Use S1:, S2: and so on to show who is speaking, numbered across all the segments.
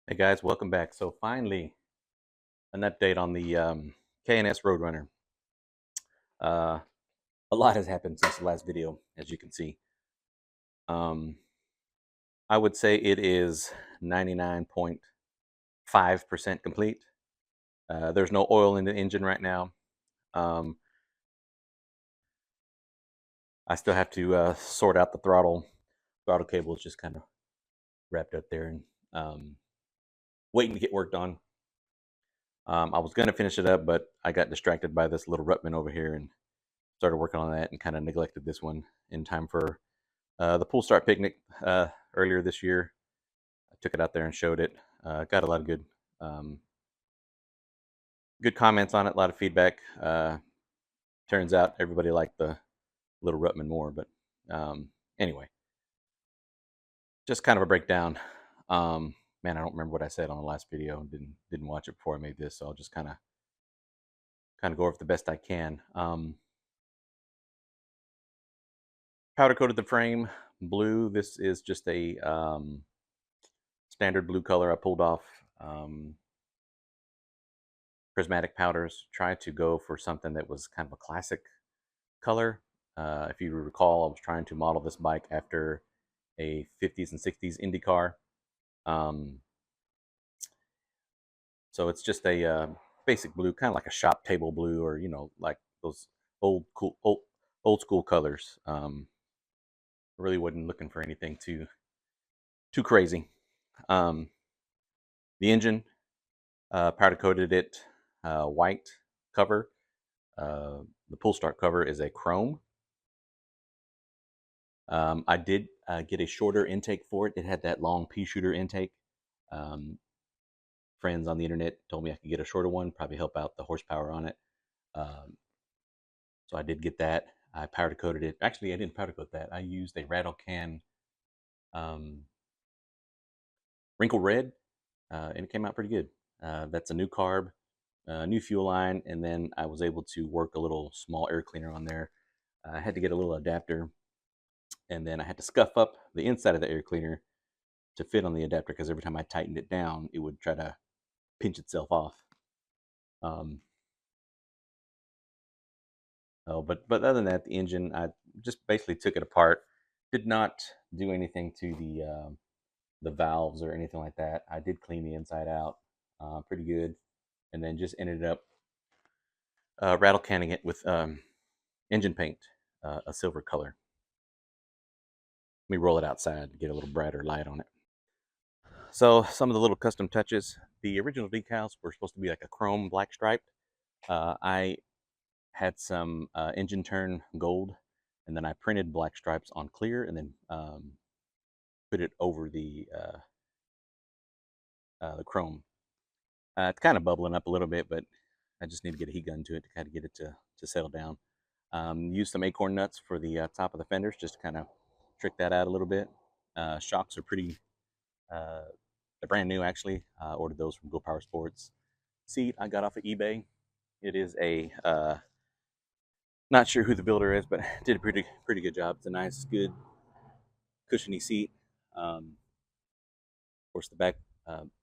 S1: Hey guys, welcome back. So finally, an update on the K&S Roadrunner. Uh, a lot has happened since the last video, as you can see. Um, I would say it is 99.5% complete. There's no oil in the engine right now. Um, I still have to sort out the throttle. Throttle cable is just kind of wrapped up there and waiting to get worked on. I was going to finish it up, but I got distracted by this little Rutman over here and started working on that and kind of neglected this one in time for the pool start picnic earlier this year. I took it out there and showed it. Got a lot of um, good comments on it, a lot of feedback. Turns out everybody liked the little Rutman more, but anyway, just kind of a breakdown. Man, I don't remember what I said on the last video. Didn't watch it before I made this, so I'll just kind of go over the best I can. Powder coated the frame blue. This is just a standard blue color I pulled off prismatic powders. Tried to go for something that was kind of a classic color. If you recall, I was trying to model this bike after a 50s and 60s Indy car. Um, so it's just a basic blue, kind of like a shop table blue, or like those old school colors. Really wasn't looking for anything too crazy. Um, the engine, powder coated it white cover. The pull start cover is a chrome. I did get a shorter intake for it. It had that long pea shooter intake. Um, Friends on the internet told me I could get a shorter one, probably help out the horsepower on it. Um, so I did get that. I powder coated it. Actually, I didn't powder coat that. I used a rattle can um, wrinkle red, and it came out pretty good. That's a new carb, new fuel line, and then I was able to work a little small air cleaner on there. I had to get a little adapter, and then I had to scuff up the inside of the air cleaner to fit on the adapter because every time I tightened it down, it would try to pinch itself off. Um, but other than that, the engine, I just basically took it apart. Did not do anything to the valves or anything like that. I did clean the inside out pretty good, and then just ended up rattle canning it with engine paint, a silver color. Let me roll it outside to get a little brighter light on it. So some of the little custom touches. The original decals were supposed to be like a chrome black stripe. I had some engine turn gold, and then I printed black stripes on clear, and then put it over the chrome. It's kind of bubbling up a little bit, but I just need to get a heat gun to it to kind of get it to settle down. Use some acorn nuts for the top of the fenders, just to kind of trick that out a little bit. Shocks are pretty. Uh, they're brand new actually. Ordered those from Go Power Sports. Seat I got off of eBay. It is a not sure who the builder is, but did a pretty good job. It's a nice, good, cushiony seat. Of course, the back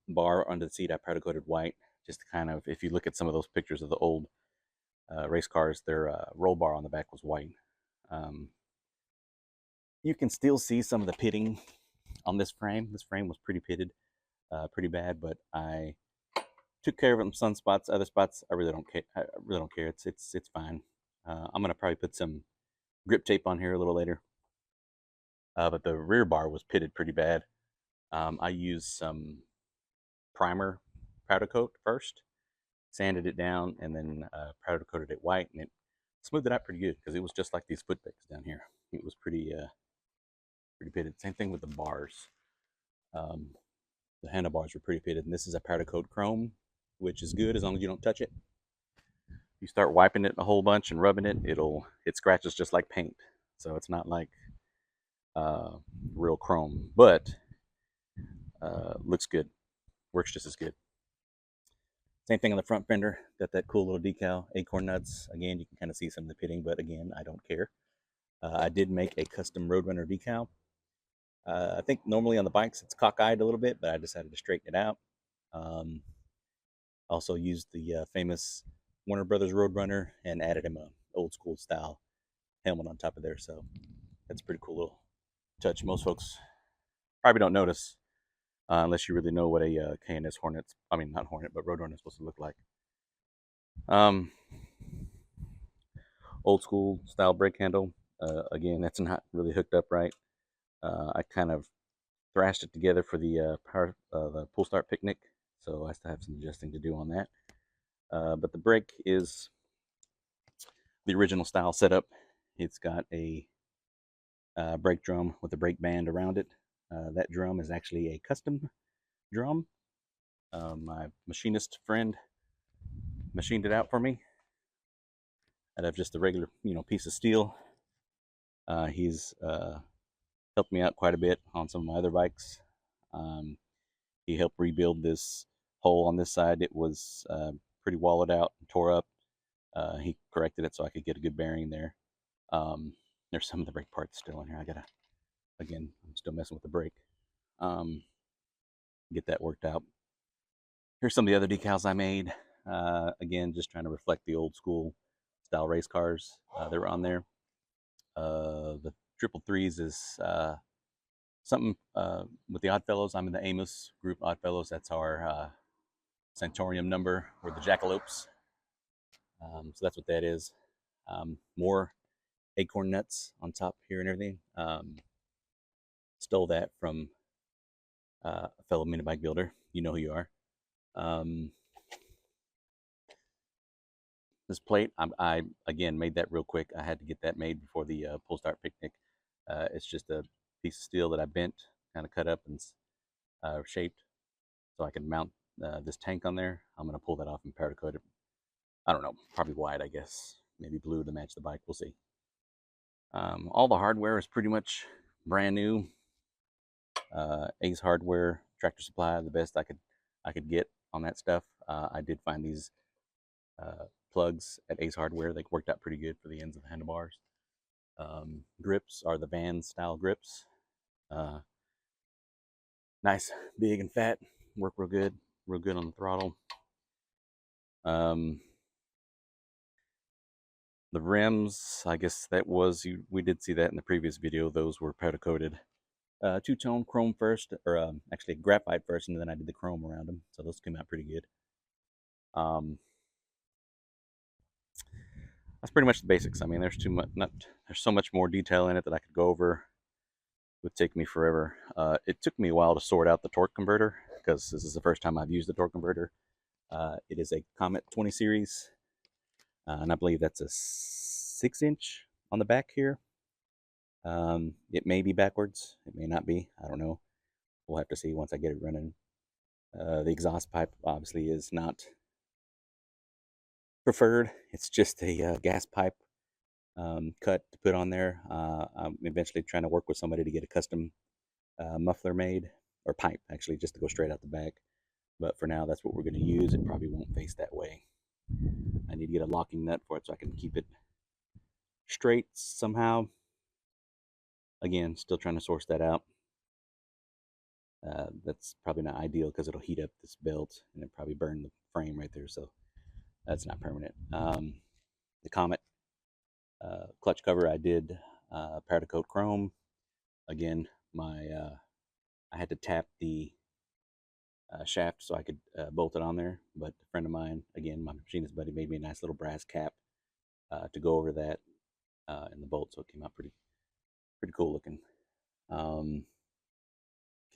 S1: bar under the seat I powder coated white, just to kind of, if you look at some of those pictures of the old race cars, their roll bar on the back was white. Um, you can still see some of the pitting on this frame. This frame was pretty pitted, pretty bad, but I took care of it in some spots. Other spots, I really don't care. I really don't care. It's fine. I'm gonna probably put some grip tape on here a little later. But the rear bar was pitted pretty bad. I used some primer powder coat first, sanded it down, and then powder coated it white, and it smoothed it out pretty good because it was just like these foot pegs down here. It was pretty pitted. Same thing with the bars. Um, the handlebars were pretty pitted, and this is a powder coat chrome, which is good as long as you don't touch it. You start wiping it a whole bunch and rubbing it, it scratches just like paint. So it's not like uh, real chrome, but looks good. Works just as good. Same thing on the front fender. Got that cool little decal, acorn nuts. Again, you can kind of see some of the pitting, but again, I don't care. I did make a custom Roadrunner decal. I think normally on the bikes it's cockeyed a little bit, but I decided to straighten it out. Also used the famous Warner Brothers Roadrunner and added him a old school style helmet on top of there. So that's a pretty cool little touch. Most folks probably don't notice unless you really know what a K&S Hornet, I mean not Hornet, but Roadrunner is supposed to look like. Um, Old school style brake handle. Again, that's not really hooked up right. I kind of thrashed it together for the pull start picnic, so I still have some adjusting to do on that. But the brake is the original style setup. It's got a brake drum with a brake band around it. That drum is actually a custom drum. My machinist friend machined it out for me out of just a regular, piece of steel. He's helped me out quite a bit on some of my other bikes. Um, he helped rebuild this hole on this side. It was pretty wallowed out and tore up. He corrected it so I could get a good bearing there. Um, there's some of the brake parts still in here. Again, I'm still messing with the brake. Um, get that worked out. Here's some of the other decals I made. Again, just trying to reflect the old school style race cars that were on there. The triple threes is something with the Oddfellows. I'm in the Amos group, Oddfellows. That's our Centaurium number, or the Jackalopes. So that's what that is. More acorn nuts on top here and everything. Stole that from a fellow mini bike builder. You know who you are. Um, this plate, I again made that real quick. I had to get that made before the pull start picnic. It's just a piece of steel that I bent, kind of cut up and shaped, so I can mount this tank on there. I'm gonna pull that off and powder coat it. I don't know, probably white, I guess, maybe blue to match the bike. We'll see. All the hardware is pretty much brand new. Ace Hardware, Tractor Supply, the best I could get on that stuff. I did find these plugs at Ace Hardware. They worked out pretty good for the ends of the handlebars. Grips are the Vans style grips. Uh, nice, big and fat. Work real good on the throttle. Um, the rims, I guess we did see that in the previous video. Those were powder coated. Two-tone chrome first, or actually graphite first, and then I did the chrome around them. So those came out pretty good. Um, that's pretty much the basics. I mean, there's too much, not there's so much more detail in it that I could go over. It would take me forever. It took me a while to sort out the torque converter because this is the first time I've used the torque converter. It is a Comet 20 series, and I believe that's a 6-inch on the back here. It may be backwards. It may not be. I don't know. We'll have to see once I get it running. The exhaust pipe obviously is not preferred. It's just a gas pipe cut to put on there. I'm eventually trying to work with somebody to get a custom muffler made, or pipe actually, just to go straight out the back. But for now, that's what we're going to use. It probably won't face that way. I need to get a locking nut for it so I can keep it straight somehow. Again, still trying to source that out. That's probably not ideal because it'll heat up this belt and it'll probably burn the frame right there. So that's not permanent. The Comet clutch cover, I did powder coat chrome. Again, I had to tap the shaft so I could bolt it on there. But a friend of mine, again, my machinist buddy, made me a nice little brass cap to go over that in the bolt, so it came out pretty cool looking.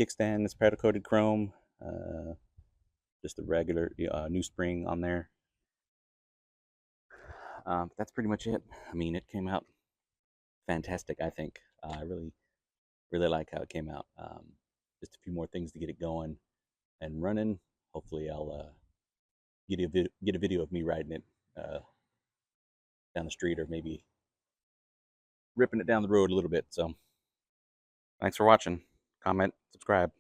S1: Kickstand is powder coated chrome. Just a regular new spring on there. That's pretty much it. I mean, it came out fantastic. I think I really like how it came out. Just a few more things to get it going and running. Hopefully, I'll get a video of me riding it down the street, or maybe ripping it down the road a little bit. So, thanks for watching. Comment, subscribe.